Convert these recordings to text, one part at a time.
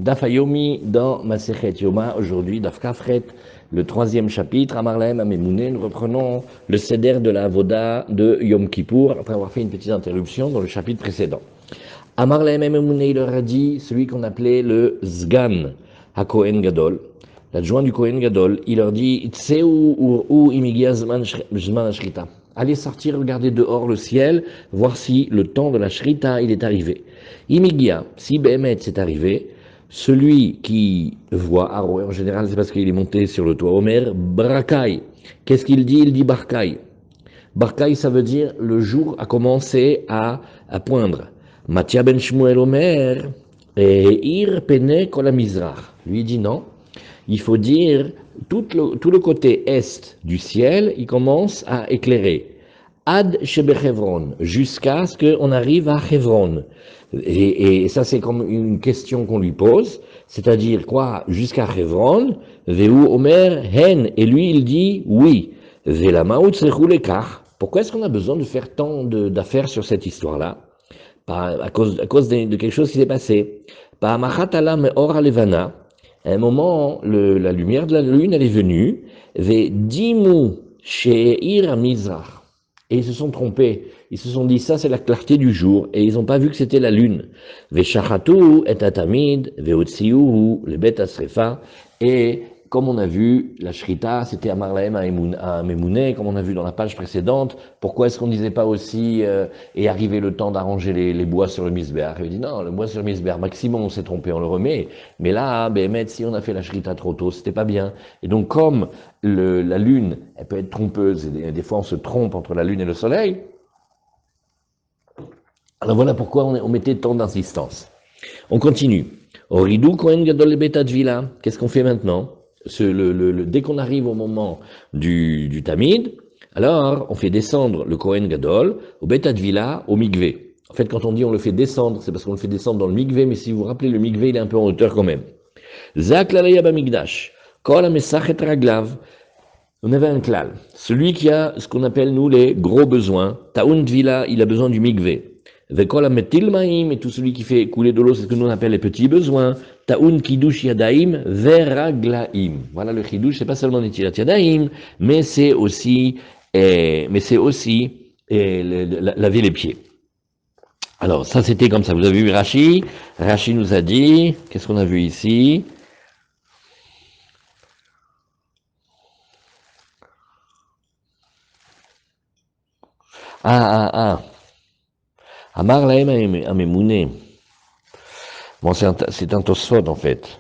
Daf Hayomi dans Masechet Yoma, aujourd'hui, Daf Kafret, le troisième chapitre, Amarlaem Amemouné. Nous reprenons le Seder de la Avoda de Yom Kippour, après avoir fait une petite interruption dans le chapitre précédent. Amarlaem Amemouné, il leur a dit, celui qu'on appelait le Zgan HaKohen Gadol, l'adjoint du Kohen Gadol, il leur dit, Tseu ou imigia zman ashrita. Allez sortir, regarder dehors le ciel, voir si le temps de la shrita, il est arrivé. Imigia, si Behemet c'est arrivé, celui qui voit Aro, en général c'est parce qu'il est monté sur le toit Omer, Barakai. Qu'est-ce qu'il dit? Il dit Barkai. Barkai, ça veut dire le jour a commencé à poindre. Matia ben Shmuel Omer, et Ir Pene Kolamizrach. Lui dit non. Il faut dire tout le côté est du ciel, il commence à éclairer. Ad Shebe Chevron, jusqu'à ce qu'on arrive à Chevron. Et ça, c'est comme une question qu'on lui pose, c'est-à-dire quoi? Jusqu'à Chevron, Veu Omer Hen, et lui il dit oui. Velamaout Sechou Lekach. Pourquoi est-ce qu'on a besoin de faire tant d'affaires sur cette histoire-là? À cause de quelque chose qui s'est passé. À un moment, la lumière de la lune, elle est venue. Vedimu Sheir Mizrach. Et ils se sont trompés. Ils se sont dit, ça c'est la clarté du jour. Et ils n'ont pas vu que c'était la lune. Veshachatu et atamid, veotziuhu, le bet asrefa. Et comme on a vu, la shrita, c'était Amarlaem à Memouné, comme on a vu dans la page précédente. Pourquoi est-ce qu'on ne disait pas aussi, et arrivé le temps d'arranger les bois sur le misbéach? Il dit non, le bois sur le misbéach, maximum on s'est trompé, on le remet. Mais là, Béhémet, si on a fait la shrita trop tôt, c'était pas bien. Et donc comme la lune, elle peut être trompeuse, et des fois on se trompe entre la lune et le soleil, alors voilà pourquoi on mettait tant d'insistance. On continue. Oridou Kohen Gadol Beta Tvila. Qu'est-ce qu'on fait maintenant? Dès qu'on arrive au moment du Tamid, alors on fait descendre le Kohen Gadol au Beta Tvila, au Mikvé. En fait, quand on dit on le fait descendre, c'est parce qu'on le fait descendre dans le Mikvé, mais si vous vous rappelez, le Mikvé, il est un peu en hauteur quand même. Zak Lalaya Bamikdash. Kol Amesachet Raglav. On avait un klal. Celui qui a ce qu'on appelle, nous, les gros besoins. Taoun Tvila, il a besoin du Mikvé. Vekol Ametil Maim, et tout celui qui fait couler de l'eau, c'est ce que nous on appelle les petits besoins. Taoun Kiddush Yadaim Veraglaim. Voilà le Kiddush, c'est pas seulement Netilat Yadaim, mais c'est aussi laver les pieds. Alors, ça c'était comme ça. Vous avez vu Rashi? Rashi nous a dit, qu'est-ce qu'on a vu ici? Amar Lahem Amemouné. Bon, c'est un Tosfot en fait.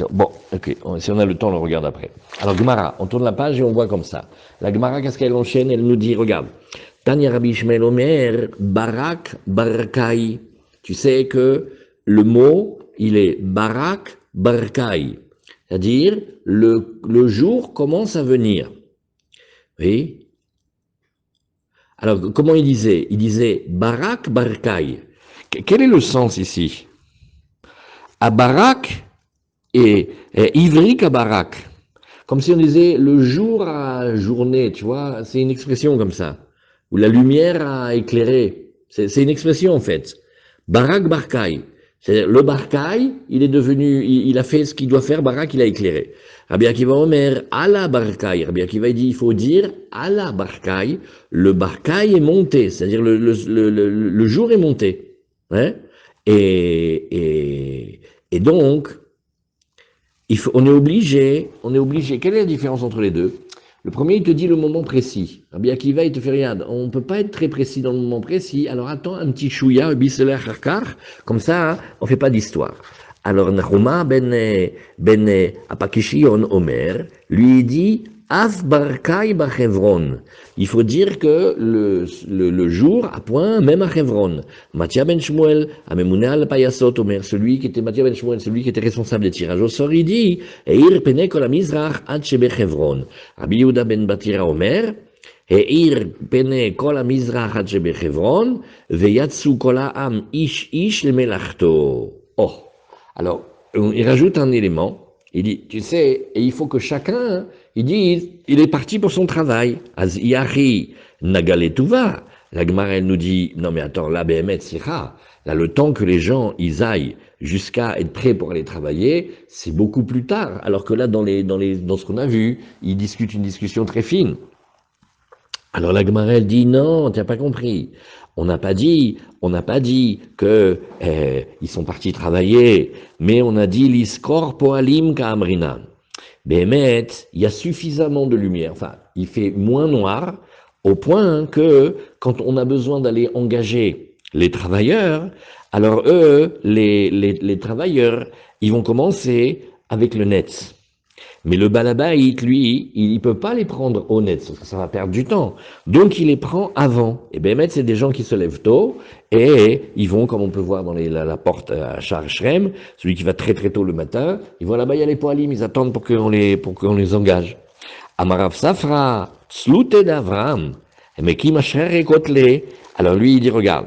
Bon, ok, si on a le temps, on le regarde après. Alors, Gemara, on tourne la page et on voit comme ça. La Gemara, qu'est-ce qu'elle enchaîne? Elle nous dit, regarde, Tanya Rabbi Shmuel Omer, Barak, Barkai. Tu sais que le mot, il est Barak, Barkai. C'est-à-dire, le jour commence à venir. Oui. Alors, comment il disait? Il disait Barak, Barkai. Quel est le sens ici? À Barak, et ivrik à barak. Comme si on disait le jour à journée, tu vois, c'est une expression comme ça. Ou la lumière a éclairé. C'est une expression en fait. Barak barkai. C'est-à-dire le barkai, il est devenu, il a fait ce qu'il doit faire, barak, il a éclairé. Rabbi Akiva Omer, ala barkai. Rabbi Akiva dit, il faut dire ala barkai. Le barkai est monté, c'est-à-dire le jour est monté. Hein? Et donc, on est obligé, quelle est la différence entre les deux? Le premier, il te dit le moment précis. Rabbi Akiva, il te fait rien. On ne peut pas être très précis dans le moment précis, alors attends un petit chouïa, comme ça, on ne fait pas d'histoire. Alors, Nahuma ben Apakishion Omer, lui dit, Af Barkai Bachevron. Il faut dire que le jour à point, même à Chevron. Matia ben Shmuel, Amemouné al Payasot Omer, celui qui était Matia ben Shmuel, celui qui était responsable des tirages au sort, il dit, Eir Pene Kol Mizrach ad Shebe Chevron. Rabbi Yehuda ben Batira Omer, Eir Pene Kol Mizrach ad Shebe Chevron, Veyatsu Kol Ha'am Ish le Melachto. Oh. Alors, il rajoute un élément. Il dit, tu sais, et il faut que chacun, il dise, il est parti pour son travail. Az Yahi Nagaletouva. La Gemara, elle nous dit, non mais attends, là, Behemet Sira, là, le temps que les gens, ils aillent jusqu'à être prêt pour aller travailler, c'est beaucoup plus tard. Alors que là, dans ce qu'on a vu, ils discutent une discussion très fine. Alors la Gemara, elle dit non, tu n'as pas compris. On n'a pas dit que ils sont partis travailler, mais on a dit l'iskor poalim ka'amrina. Béhémet, il y a suffisamment de lumière, enfin, il fait moins noir, au point que quand on a besoin d'aller engager les travailleurs, alors eux, les travailleurs, ils vont commencer avec le net. Mais le balabait, lui, il ne peut pas les prendre au net, parce que ça va perdre du temps. Donc il les prend avant. Et Béhémet, c'est des gens qui se lèvent tôt, et ils vont, comme on peut voir dans la porte à Shar Shrem, celui qui va très très tôt le matin, ils vont là-bas, il y a les poalim, ils attendent pour qu'on les engage. Amarav Safra, Tzlute d'Avram, Mekim Asher Kotle. Alors lui, il dit, regarde,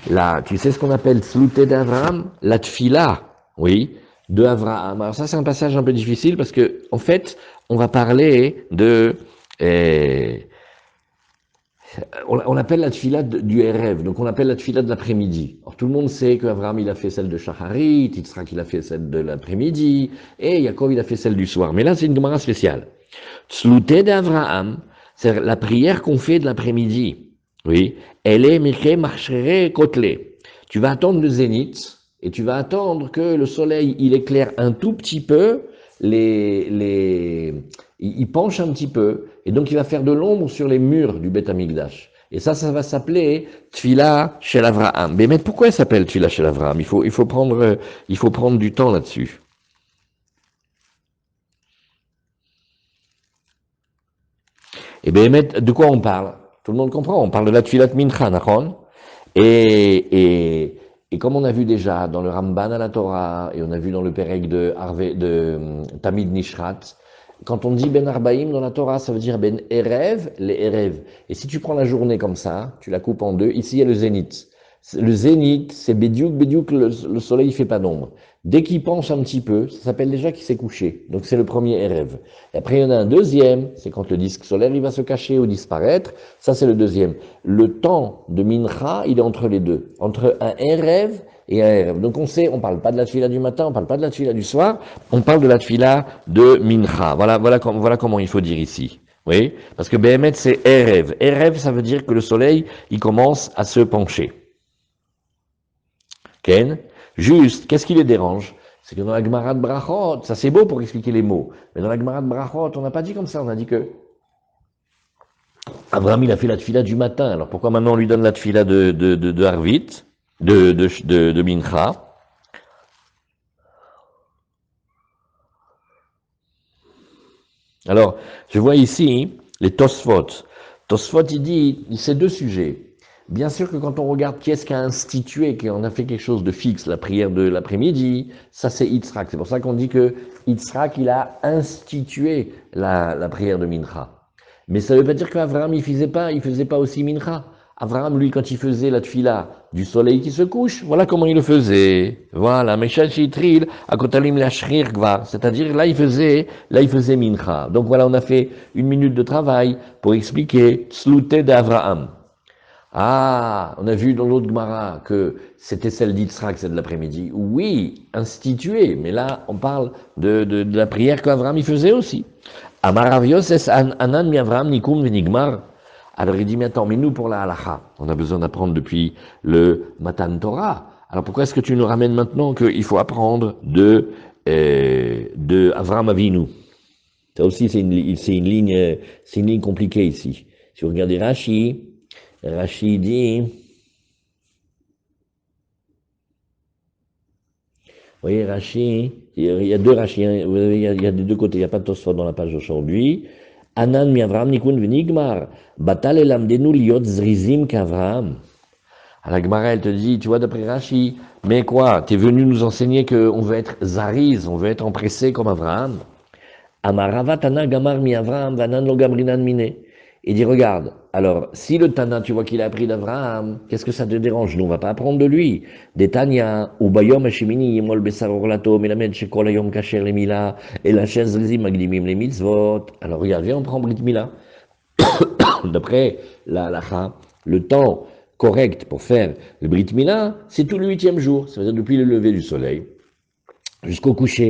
là, tu sais ce qu'on appelle Tzlute d'Avram? La tfila, oui, de Avraham. Alors ça, c'est un passage un peu difficile parce que, en fait, on va parler de... on appelle la tfila du Erev, donc on appelle la tfila de l'après-midi. Alors tout le monde sait qu'Avraham, il a fait celle de Shacharit, Yitzhak, il a fait celle de l'après-midi, et Yaakov, il a fait celle du soir. Mais là, c'est une Gemara spéciale. Tzlute d'Avraham, c'est la prière qu'on fait de l'après-midi. Oui, elle est Miché Marchere Kotle. Tu vas attendre le zénith, et tu vas attendre que le soleil, il éclaire un tout petit peu, il penche un petit peu, et donc il va faire de l'ombre sur les murs du Beth Amikdash. Et ça va s'appeler Tfila Shel Avraham. Mais pourquoi elle s'appelle Tfila Shel Avraham? Il faut prendre du temps là-dessus. Et bien, de quoi on parle? Tout le monde comprend. On parle de la Tfilat Mincha, Nachon. Et comme on a vu déjà dans le Ramban à la Torah, et on a vu dans le Perek de Tamid Nishrat, quand on dit Ben Arbaïm dans la Torah, ça veut dire Ben Erev, les Erev. Et si tu prends la journée comme ça, tu la coupes en deux, ici il y a le zénith. Le zénith, c'est Bédiouk, le soleil ne fait pas d'ombre. Dès qu'il penche un petit peu, ça s'appelle déjà qu'il s'est couché. Donc c'est le premier Erev. Et après il y en a un deuxième, c'est quand le disque solaire il va se cacher ou disparaître. Ça c'est le deuxième. Le temps de Mincha, il est entre les deux. Entre un Erev et un Erev. Donc on parle pas de la tfila du matin, on parle pas de la tfila du soir, on parle de la tfila de Mincha. Voilà comment il faut dire ici. Oui, parce que Béhémet c'est Erev. Erev, ça veut dire que le soleil, il commence à se pencher. Ken, juste, qu'est-ce qui les dérange? C'est que dans la Gemara de Brachot, ça c'est beau pour expliquer les mots, mais dans la Gemara de Brachot, on n'a pas dit comme ça, on a dit que Abraham il a fait la tfila du matin, alors pourquoi maintenant on lui donne la tfila de Harvit, de Mincha? Alors, je vois ici les Tosfot. Tosfot, il dit, c'est deux sujets. Bien sûr que quand on regarde qui est-ce qui a institué, qui en a fait quelque chose de fixe, la prière de l'après-midi, ça c'est Yitzhak. C'est pour ça qu'on dit que Yitzhak, il a institué la prière de Mincha. Mais ça ne veut pas dire qu'Avraham, il faisait pas aussi Mincha. Avraham, lui, quand il faisait la tfila du soleil qui se couche, voilà comment il le faisait. Voilà, Meshachitril, Akotalim Lashrir Gvar. C'est-à-dire, là, il faisait Mincha. Donc voilà, on a fait une minute de travail pour expliquer Tzlouté d'Avraham. Ah, on a vu dans l'autre Gemara que c'était celle d'Yitzhak, celle de l'après-midi. Oui, instituée, mais là, on parle de la prière qu'Avraham il faisait aussi. Amaravios es anan mi Avraham nikum venigmar. Alors il dit, mais attends, mais nous pour la halacha, on a besoin d'apprendre depuis le Matan Torah. Alors pourquoi est-ce que tu nous ramènes maintenant qu'il faut apprendre de Avraham Avinu? Ça aussi, c'est une ligne compliquée ici. Si vous regardez Rashi dit, vous voyez Rashi, il y a deux Rashi, hein, il y a des deux côtés, il n'y a pas de Tosfot dans la page aujourd'hui. Anan mi Avraham nikun venigmar, batal elamdenu liot zrizim qu'Avraham. À la Gemara, elle te dit, tu vois, d'après Rashi, mais quoi, tu es venu nous enseigner qu'on veut être zariz, on veut être empressé comme Avraham. Amaravatana gamar mi Avraham vanan lo gamrinan mine. Il dit, regarde, alors, si le Tana, tu vois qu'il a appris d'Avraham, qu'est-ce que ça te dérange? Nous, on va pas apprendre de lui. Des Tanya, ou Bayom Hashemini, Yimol Besar Orlato, Melamed Shekol Ayom Kacher les Mila, et la chaise Lizim Magdimim les Mitzvot. Alors, regarde, viens, on prend Brit Mila. D'après la halakha, le temps correct pour faire le Brit Mila, c'est tout le 8e jour, ça veut dire depuis le lever du soleil jusqu'au coucher.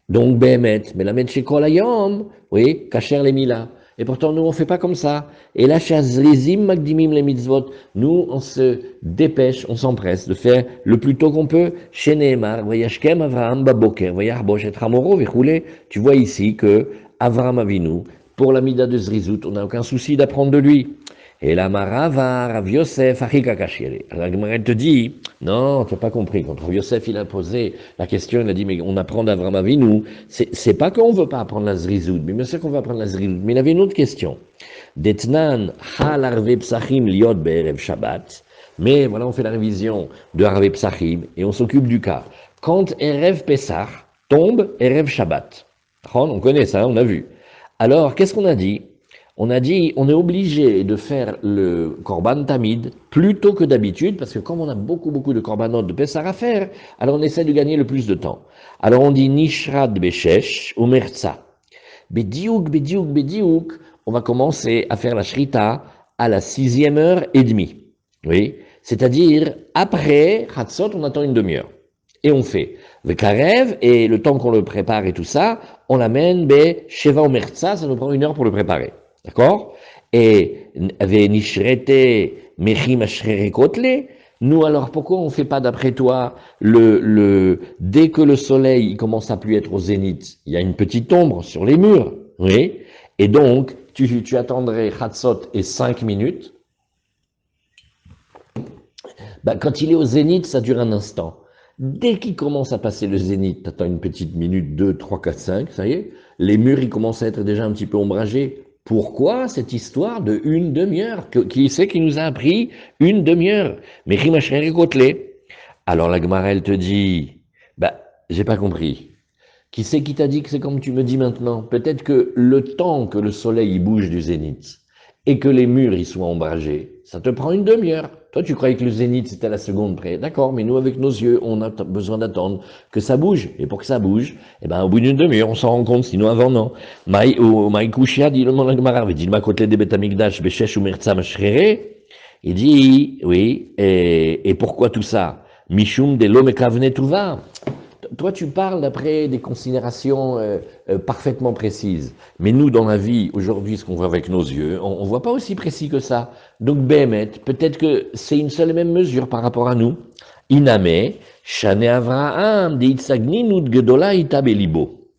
Donc, Behemet, mais la Met Shekol Hayom, oui, Kacher les Mila. Et pourtant, nous, on fait pas comme ça. Et là, Shazrizim Magdimim les mitzvot, nous, on se dépêche, on s'empresse de faire le plus tôt qu'on peut. Chez Nehemar, Vayashkem Avraham Baboker, Vayarbosh et Ramoro, Vechoulé. Tu vois ici que Avraham Avinu, pour la Mida de Zrizout, on n'a aucun souci d'apprendre de lui. Et la Marava, Rav Yosef, Achika Kashire. Alors, la Gemara te dit, non, tu n'as pas compris. Quand Rav Yosef, il a posé la question, il a dit, mais on apprend d'Avraham Avinu. C'est pas qu'on veut pas apprendre la Zrizout, mais bien sûr qu'on veut apprendre la Zrizout. Mais il avait une autre question. Detnan, Hal Arve Psachim Liot Be'erev Shabbat. Mais voilà, on fait la révision de Arve Psachim et on s'occupe du cas. Quand Erev Pesach tombe, Erev Shabbat. On connaît ça, on a vu. Alors, qu'est-ce qu'on a dit? On a dit, on est obligé de faire le Korban Tamid plus tôt que d'habitude, parce que comme on a beaucoup de Korbanot de Pessah à faire, alors on essaie de gagner le plus de temps. Alors on dit Nishrad Beshesh ou Merza. Bediouk, on va commencer à faire la Shrita à la 6e heure et demie. Oui, c'est-à-dire, après Chatzot, on attend une demi-heure. Et on fait le Karev, et le temps qu'on le prépare et tout ça, on l'amène, Sheva ou Merza, ça nous prend 1 heure pour le préparer. D'accord? Et nous, alors, pourquoi on ne fait pas, d'après toi, dès que le soleil il commence à plus être au zénith, il y a une petite ombre sur les murs, oui? Et donc, tu attendrais Chatzot et 5 minutes. Quand il est au zénith, ça dure un instant. Dès qu'il commence à passer le zénith, tu attends une petite minute, 2, 3, 4, 5, ça y est, les murs, ils commencent à être déjà un petit peu ombragés. Pourquoi cette histoire de 1/2 heure? Qui c'est qui nous a appris 1/2 heure? Mais alors la Gemara, elle te dit, j'ai pas compris. Qui c'est qui t'a dit que c'est comme tu me dis maintenant? Peut-être que le temps que le soleil il bouge du zénith et que les murs ils soient ombragés, ça te prend 1/2 heure. Toi, tu croyais que le zénith c'était à la seconde près. D'accord, mais nous, avec nos yeux, on a besoin d'attendre que ça bouge. Et pour que ça bouge, au bout d'1/2 heure, on s'en rend compte, sinon avant, non. Maïkouchia dit le monde Gemara, dit ma côté des Betamikdash, Beshesh ou Merza Mashrere. Il dit, oui, et pourquoi tout ça? Mishum de l'homme kavne tuva. Toi, tu parles d'après des considérations parfaitement précises. Mais nous, dans la vie, aujourd'hui, ce qu'on voit avec nos yeux, on ne voit pas aussi précis que ça. Donc, Béhémet, peut-être que c'est une seule et même mesure par rapport à nous. Iname, Shane Avraham, Deitzagni, Nud Gedola, Ita Belibo.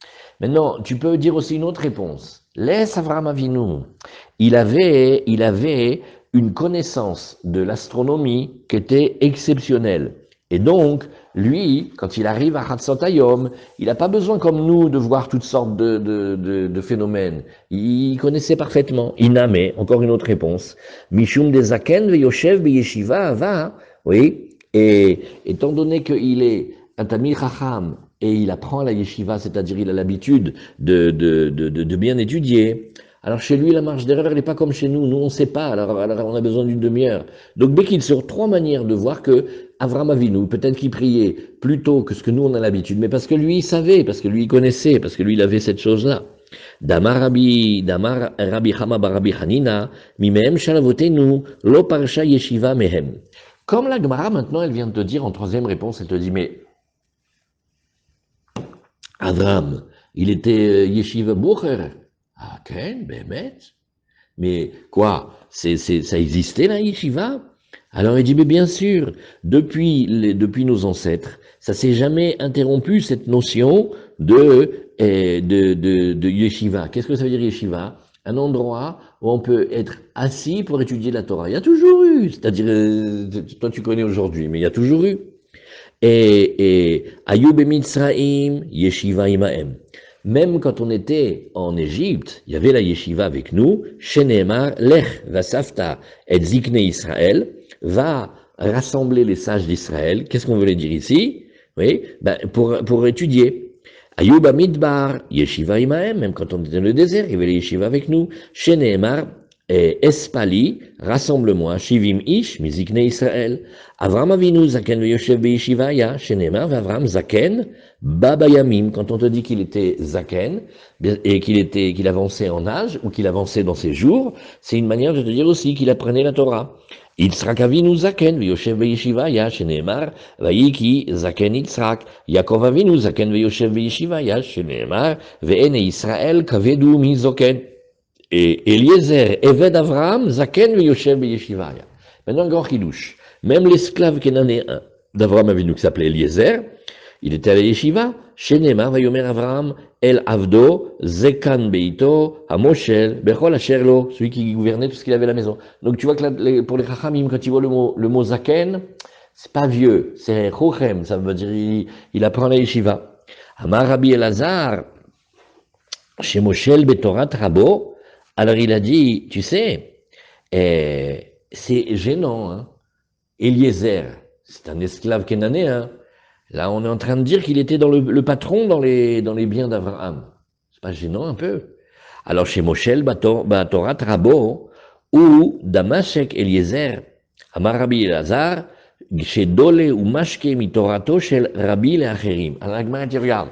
Maintenant, tu peux dire aussi une autre réponse. Laisse Avraham Avinu. Il avait une connaissance de l'astronomie qui était exceptionnelle. Et donc, lui, quand il arrive à Chatzot Hayom, il n'a pas besoin comme nous de voir toutes sortes de phénomènes. Il connaissait parfaitement. Iname, encore une autre réponse. Mishum de Zaken veyoshev beyeshiva ava. Oui. Et étant donné qu'il est un Tamir Chacham et il apprend à la yeshiva, c'est-à-dire il a l'habitude de bien étudier. Alors chez lui, la marge d'erreur, elle n'est pas comme chez nous. Nous, on ne sait pas. Alors on a besoin d'1/2 heure. Donc, Bekil, sur 3 manières de voir que Avraham Avinu, peut-être qu'il priait plus tôt que ce que nous, on a l'habitude, mais parce que lui, il savait, parce que lui, il connaissait, parce que lui, il avait cette chose-là. Damar Rabbi Chama bar Rabbi Hanina, Mimehem Shalavotenu, Lo Parsha Yeshiva Mehem. Comme la Gemara, maintenant, elle vient de te dire, en 3e réponse, elle te dit, mais Avraham, il était Yeshiva Bucher. Ah, Ken, Bémet. Mais quoi, ça existait la yeshiva? Alors il dit, mais bien sûr, depuis nos ancêtres, ça s'est jamais interrompu, cette notion de yeshiva. Qu'est-ce que ça veut dire yeshiva? Un endroit où on peut être assis pour étudier la Torah. Il y a toujours eu, c'est-à-dire, toi tu connais aujourd'hui, mais il y a toujours eu. Et Ayub et Mitzraim, yeshiva imaem. Même quand on était en Égypte, il y avait la yeshiva avec nous, Shenemar, Lech, Vasafta, et Zikne Israël, va rassembler les sages d'Israël. Qu'est-ce qu'on voulait dire ici? Oui, pour étudier. Ayub Amidbar, yeshiva imaem, même quand on était dans le désert, il y avait la yeshiva avec nous, Shenemar, et Espali, rassemble-moi, Shivim Ish, Mizikne Israël. Avram Avinu, Zaken Veyoshev Beyeshivaya, Shenemar, Avram Zaken, Baba Yamim, quand on te dit qu'il était Zaken, et qu'il avançait en âge, ou qu'il avançait dans ses jours, c'est une manière de te dire aussi qu'il apprenait la Torah. יצחק אבינו זקן ויושב בישיביה, שנאמר, ויהי כי זקן יצחק. יעקב אבינו זקן ויושב בישיביה, שנאמר, והנה ישראל כבד הוא מזקן. Eliezer, Eved Avraham, Zaken Yoshev Yeshivaya. Maintenant, un grand chidouche. Même l'esclave cananéen d'Avraham Avinu qui s'appelait Eliezer, il était à la Yeshiva, Shenemar Vayomer Avraham, El Avdo, Zekan Beito, Hamoshel, Bechol Asherlo, celui qui gouvernait tout ce qu'il avait à la maison. Donc tu vois que pour les Chachamim, quand ils voient le mot Zaken, c'est pas vieux, c'est Chochem, ça veut dire il apprend à la Yeshiva. Amar Rabbi Elazar, Shemoshel Betorat Rabo. Alors il a dit, tu sais, c'est gênant, hein. Eliezer, c'est un esclave cananéen. Là, on est en train de dire qu'il était dans le patron dans les biens d'Abraham. C'est pas gênant un peu? Alors chez Moshel Batorat Rabo, ou Damashek Eliezer, Amar Rabbi Elazar, chez Dole ou Mashke Mitorato shel Rabbi Leacherim. Alors l'Agmara dit, regarde,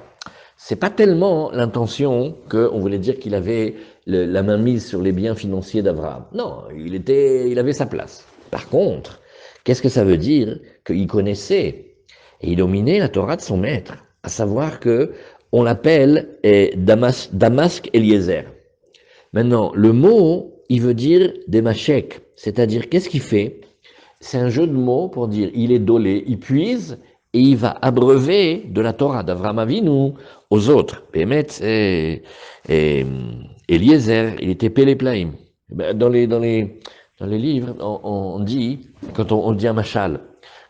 c'est pas tellement l'intention qu'on voulait dire qu'il avait la main mise sur les biens financiers d'Abraham. Non, il avait sa place. Par contre, qu'est-ce que ça veut dire? Qu'il connaissait et il dominait la Torah de son maître, à savoir que on l'appelle Damasque Eliezer. Maintenant, le mot, il veut dire Demashek, c'est-à-dire qu'est-ce qu'il fait? C'est un jeu de mots pour dire il est dolé, il puise et il va abreuver de la Torah d'Avraham Avinu aux autres. Bémet et Eliezer, il était Péléplaïm. Dans les livres, on dit, quand on dit un machal,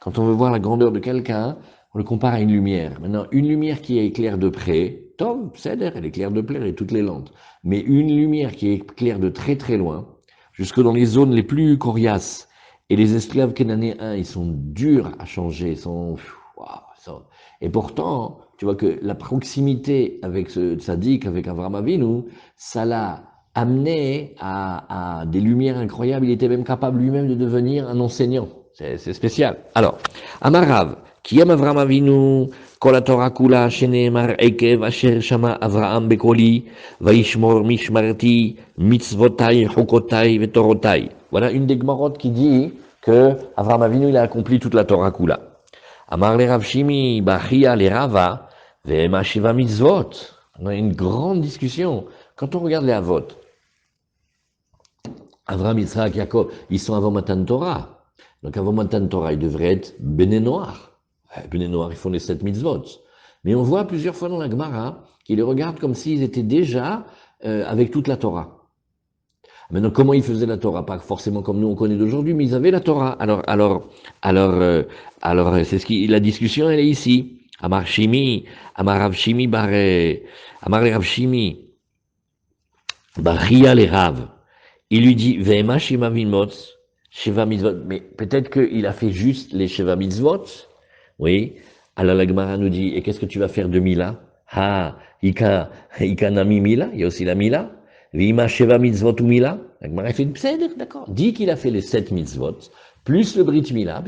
quand on veut voir la grandeur de quelqu'un, on le compare à une lumière. Maintenant, une lumière qui éclaire de près, Tom, c'est-à-dire, elle éclaire de près, elle est toutes les lentes. Mais une lumière qui éclaire de très très loin, jusque dans les zones les plus coriaces, et les esclaves cananéens, ils sont durs à changer, et pourtant, tu vois que la proximité avec ce tzaddik, avec Avraham Avinu, ça l'a amené à des lumières incroyables. Il était même capable lui-même de devenir un enseignant. C'est spécial. Alors, Amarav, qui aime Avraham Avinu, kol haTorah kula, sheneemar ekev asher shama Avraham bekoli, vaishmor mishmarti, mitzvotai, chokotai, vetorotai. Voilà une des Gemorot qui dit que Avraham Avinu, il a accompli toute la Torah kula. Amar le Rav Shimi, Bachia le Rava, ve'ema shiva mitzvot. On a une grande discussion. Quand on regarde les Avot, Avraham, Yitzhak, Yaakov, ils sont avant Matan Torah. Donc avant Matan Torah, ils devraient être Bnei Noach. Bnei Noach, ils font les 7 mitzvot. Mais on voit plusieurs fois dans la Gemara qu'ils les regardent comme s'ils étaient déjà avec toute la Torah. Maintenant, comment ils faisaient la Torah? Pas forcément comme nous on connaît d'aujourd'hui, mais ils avaient la Torah. Alors, c'est la discussion, elle est ici. Amar Shimi, Amar Rav Shimi Amar le Rav Shimi, Ria le Rav. Il lui dit, Ve'ema Sheva Mitzvot. Mais peut-être qu'il a fait juste les Sheva Mitzvot. Oui. Alors la Gemara nous dit, et qu'est-ce que tu vas faire de Mila? Ika Nami Mila, il y a aussi la Mila. Vima Sheva Mitzvot ou Mila. La Gemara fait, d'accord. Dit qu'il a fait les 7 mitzvot, plus le Brit Mila,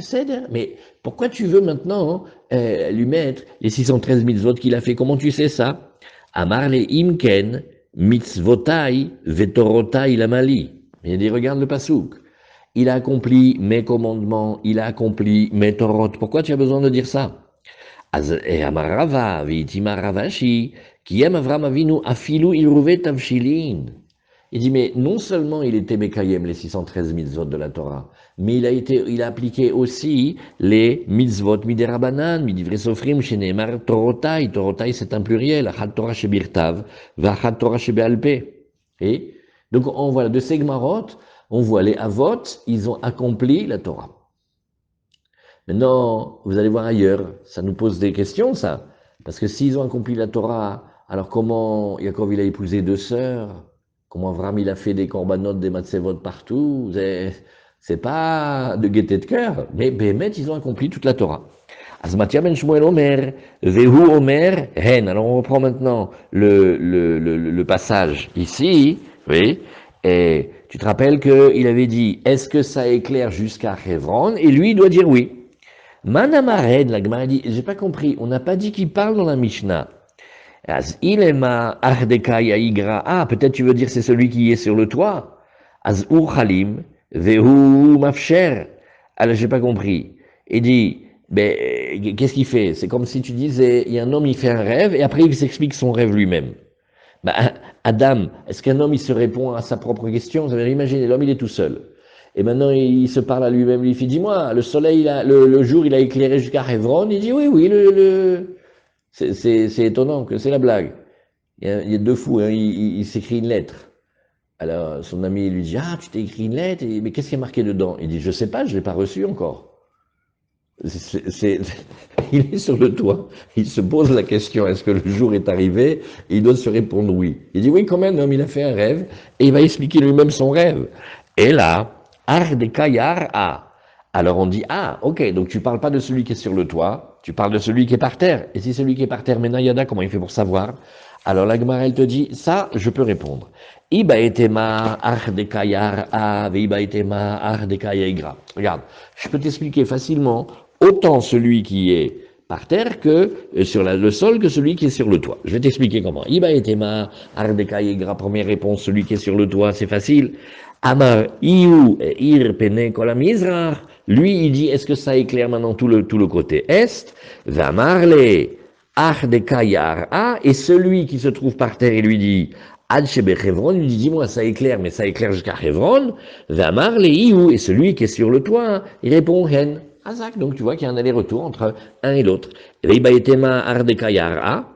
mais pourquoi tu veux maintenant lui mettre les 613 mitzvot qu'il a fait? Comment tu sais ça? Amar le Imken, mitzvotai, vetorotai lamali. Il dit, regarde le pasouk. Il a accompli mes commandements, il a accompli mes torot. Pourquoi tu as besoin de dire ça? Et Amar Rava, Vitima Ravashi, qui aime Avraham Avinu, afilu iruvet tavshilin. Il dit, mais non seulement il était Mekayem, les 613 mitzvot de la Torah, mais il a appliqué aussi les mitzvot miderabanan, midivre sofrim, sheneemar torotai. Torotai, c'est un pluriel, achat Torah shebirtav, vachat Torah shebealpe. Et donc, on voit de ces Gemarot, on voit les Avot, ils ont accompli la Torah. Maintenant, vous allez voir ailleurs, ça nous pose des questions, ça. Parce que s'ils ont accompli la Torah, alors comment Yaakov il a épousé 2 sœurs? Comment Avraham il a fait des corbanotes, des matzevot partout? C'est pas de gaieté de cœur, mais Bémet, ils ont accompli toute la Torah. Azmatia ben Shmuel Omer, Vehu Omer, Hen. Alors on reprend maintenant le passage ici, oui, et tu te rappelles qu'il avait dit, est-ce que ça éclaire jusqu'à Hebron? Et lui, il doit dire oui. Manamared, la Gemara dit, j'ai pas compris, on n'a pas dit qu'il parle dans la Mishnah. Peut-être tu veux dire c'est celui qui est sur le toit. Az urchalim, vehu mafsher. Alors, j'ai pas compris. Il dit, ben, qu'est-ce qu'il fait? C'est comme si tu disais, il y a un homme, il fait un rêve, et après, il s'explique son rêve lui-même. Ben, Adam, est-ce qu'un homme, il se répond à sa propre question? Vous avez imaginé, l'homme, il est tout seul. Et maintenant, il se parle à lui-même, il fait, dis-moi, le soleil, le jour, il a éclairé jusqu'à Hévron. Il dit, oui, oui, c'est étonnant que c'est la blague. Il y a deux fous, hein, il s'écrit une lettre. Alors, son ami lui dit, ah, tu t'es écrit une lettre, mais qu'est-ce qui est marqué dedans? Il dit, je sais pas, je l'ai pas reçu encore. Il est sur le toit, il se pose la question, est-ce que le jour est arrivé? Et il doit se répondre oui. Il dit, oui, quand même, l'homme, il a fait un rêve, et il va expliquer lui-même son rêve. Et là, Ardekayar a. Alors on dit, ah, ok, donc tu parles pas de celui qui est sur le toit, tu parles de celui qui est par terre. Et si celui qui est par terre, Menayada, comment il fait pour savoir? Alors la Gemara, elle te dit, ça, je peux répondre. Iba etema ardekayar a, veiba etema ardekayagra. Regarde, je peux t'expliquer facilement autant celui qui est par terre que sur le sol que celui qui est sur le toit. Je vais t'expliquer comment. Iba etema ardekayagra, première réponse, celui qui est sur le toit, c'est facile. Amar iu ir pene kolamizrach. Lui, il dit, est-ce que ça éclaire maintenant tout le côté est? Vamarle ardekayar a, et celui qui se trouve par terre, il lui dit, Ad Shebe Hebron, il lui dit, dis-moi, ça éclaire, mais ça éclaire jusqu'à Hebron. Vamar Leihu, et celui qui est sur le toit, il répond Hen. Azak, donc tu vois qu'il y a un aller-retour entre un et l'autre. Reiba etema ardekayar a,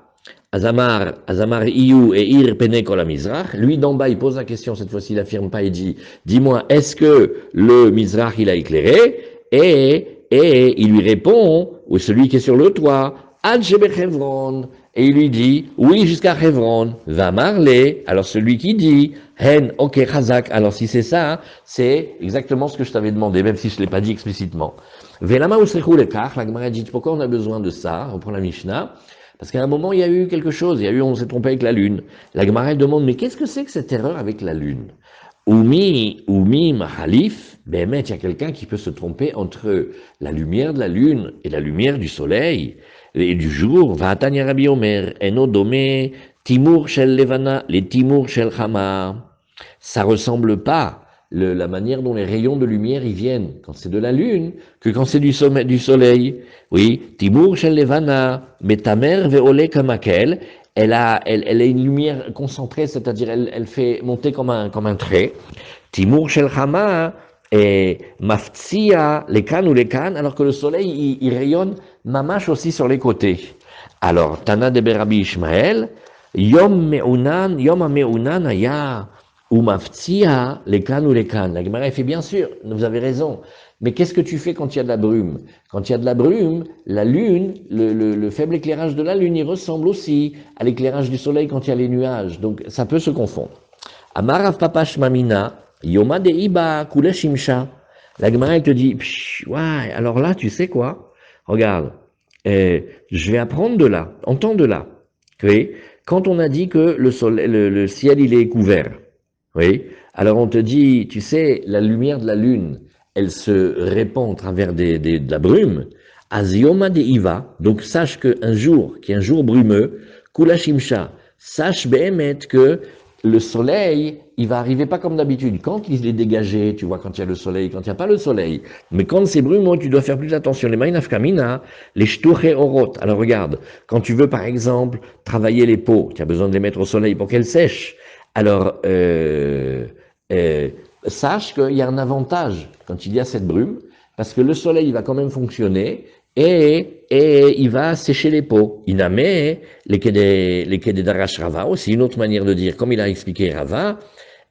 Azamar Iyu et Ir Pene Kol Mizrach. Lui d'en bas, il pose la question, cette fois-ci il affirme pas, il dit, dis-moi, est-ce que le Mizrach il a éclairé? Et il lui répond, ou celui qui est sur le toit, Ad Shebe Hebron. Et il lui dit, oui, jusqu'à Hebron, va marler. Alors celui qui dit, Hen, ok, Chazak. Alors si c'est ça, c'est exactement ce que je t'avais demandé, même si je ne l'ai pas dit explicitement. Velama usrechu lekach, la Gemara dit, pourquoi on a besoin de ça? On prend la Mishnah. Parce qu'à un moment, il y a eu quelque chose. On s'est trompé avec la lune. La Gemara demande, mais qu'est-ce que c'est que cette erreur avec la lune? Oumi Mahalif, ben, il y a quelqu'un qui peut se tromper entre la lumière de la lune et la lumière du soleil et du jour. Va'atanya Rabbi Omer, eno dome timur shel levana, les timur shel chama. Ça ressemble pas la manière dont les rayons de lumière y viennent quand c'est de la lune que quand c'est du soleil. Oui, timur shel levana, metamer ve'ole kamakel. Elle a une lumière concentrée, c'est-à-dire elle fait monter comme un trait. Timur shel chama et maftia les cannes ou les cannes, alors que le soleil il rayonne mamash aussi sur les côtés. Alors Tana de Berabi Ishmael, yom meunan aya ou maftia les cannes ou les cannes. La Gemara fait bien sûr, vous avez raison. Mais qu'est-ce que tu fais quand il y a de la brume? Quand il y a de la brume, la lune, le faible éclairage de la lune, il ressemble aussi à l'éclairage du soleil quand il y a les nuages. Donc ça peut se confondre. Amarav papa shmamina, yoma de iba kule shimsha. La Gemara te dit, ouais, alors là, tu sais quoi? Regarde, je vais apprendre de là, entends de là. Oui, quand on a dit que le ciel il est couvert, oui, alors on te dit, tu sais, la lumière de la lune, elle se répand à travers de la brume. Azioma de Iva, donc sache qu'un jour, qui est un jour brumeux, Kula Shimsha, sache Behemet que le soleil, il va arriver pas comme d'habitude. Quand il est dégagé, tu vois, quand il y a le soleil, quand il n'y a pas le soleil. Mais quand c'est brumeux, tu dois faire plus attention. Les Mainafkamina, les Shtuche Orot. Alors regarde, quand tu veux par exemple travailler les peaux, tu as besoin de les mettre au soleil pour qu'elles sèchent. Alors, sache qu'il y a un avantage quand il y a cette brume, parce que le soleil il va quand même fonctionner et il va sécher les peaux. Iname, les Kedé Darash Rava, aussi une autre manière de dire, comme il a expliqué Rava,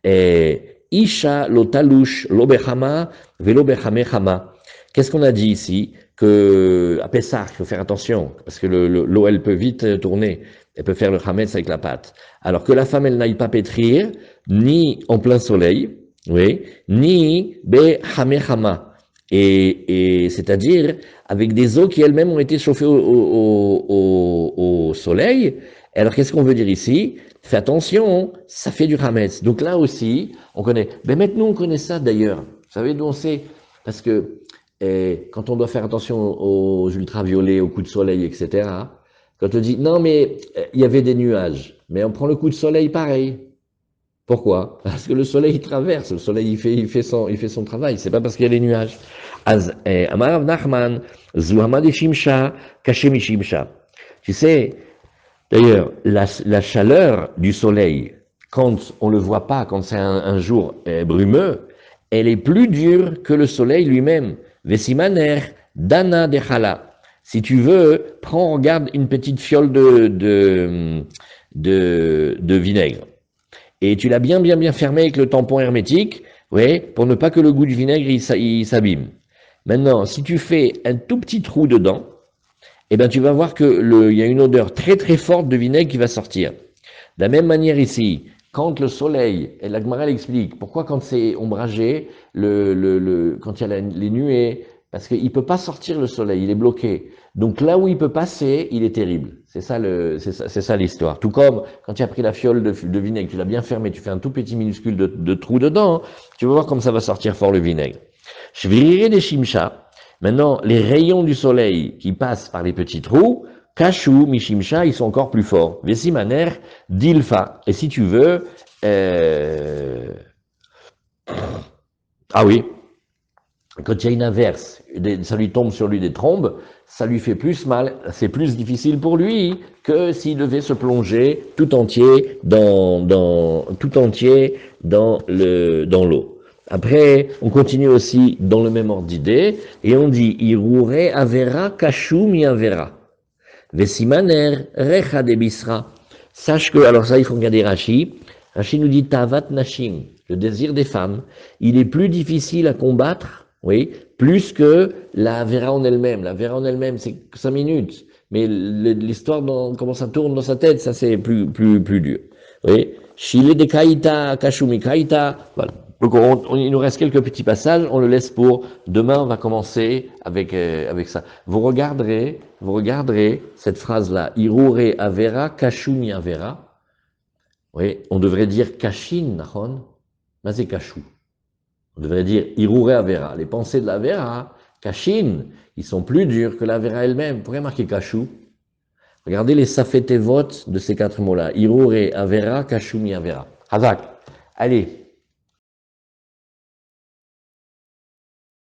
Isha lo talush lo bechama velo bechamechama. Qu'est-ce qu'on a dit ici? Que à Pessah, il faut faire attention, parce que l'eau elle peut vite tourner, elle peut faire le chametz avec la pâte. Alors que la femme elle n'aille pas pétrir, ni en plein soleil, oui, ni bechamechama. Et c'est-à-dire avec des eaux qui elles-mêmes ont été chauffées au soleil. Alors qu'est-ce qu'on veut dire ici? Fais attention, ça fait du hametz. Donc là aussi, on connaît. Ben maintenant on connaît ça d'ailleurs. Vous savez d'où on sait? Parce que quand on doit faire attention aux ultraviolets, aux coups de soleil, etc. Quand on dit non mais il y avait des nuages, mais on prend le coup de soleil pareil. Pourquoi? Parce que le soleil il traverse, le soleil il fait son travail. C'est pas parce qu'il y a les nuages. Az Amar Rav Nachman, Zuhama de Shimsha, Kashem Shimsha. Tu sais, d'ailleurs, la chaleur du soleil, quand on ne le voit pas, quand c'est un jour brumeux, elle est plus dure que le soleil lui-même. Vesimaner, Dana de Chala. Si tu veux, prends en garde une petite fiole de vinaigre. Et tu l'as bien fermé avec le tampon hermétique, ouais, pour ne pas que le goût du vinaigre il s'abîme. Maintenant, si tu fais un tout petit trou dedans, eh ben, tu vas voir que il y a une odeur très forte de vinaigre qui va sortir. De la même manière ici, quand le soleil, et la Gemara explique, pourquoi quand c'est ombragé, quand il y a les nuées, parce qu'il ne peut pas sortir le soleil, il est bloqué. Donc là où il peut passer, il est terrible. C'est ça l'histoire. Tout comme quand tu as pris la fiole de vinaigre, tu l'as bien fermée, tu fais un tout petit minuscule de trou dedans, tu vas voir comme ça va sortir fort le vinaigre. Shvirire des shimsha. Maintenant, les rayons du soleil qui passent par les petits trous, Kashu, Mishimsha, ils sont encore plus forts. Vesimaner, Dilfa. Et si tu veux, ah oui, quand il y a une averse, ça lui tombe sur lui des trombes, ça lui fait plus mal, c'est plus difficile pour lui que s'il devait se plonger tout entier dans l'eau. Après, on continue aussi dans le même ordre d'idée, et on dit, Irure avera kashu mi avera. Vesimaner recha de bisra. Sache que, alors ça, il faut regarder Rashi. Rashi nous dit, tavat nashim, le désir des femmes, il est plus difficile à combattre, oui, plus que la vera en elle-même. La vera en elle-même, c'est 5 minutes. Mais l'histoire, comment ça tourne dans sa tête, ça c'est plus dur. Oui. Chile de kaita, kashumi kaita, voilà. Donc il nous reste quelques petits passages, on le laisse pour demain, on va commencer avec ça. Vous regarderez cette phrase-là, Irure avera, kashumi avera. Oui, on devrait dire kashin, nachon, mais c'est kashou. On devrait dire Irure avera. Les pensées de la vera, kashin, ils sont plus durs que la vera elle-même. Vous pourriez marquer kashou. Regardez les safetevot de ces 4 mots-là. Irure avera, kashumi avera. Hazak. Allez.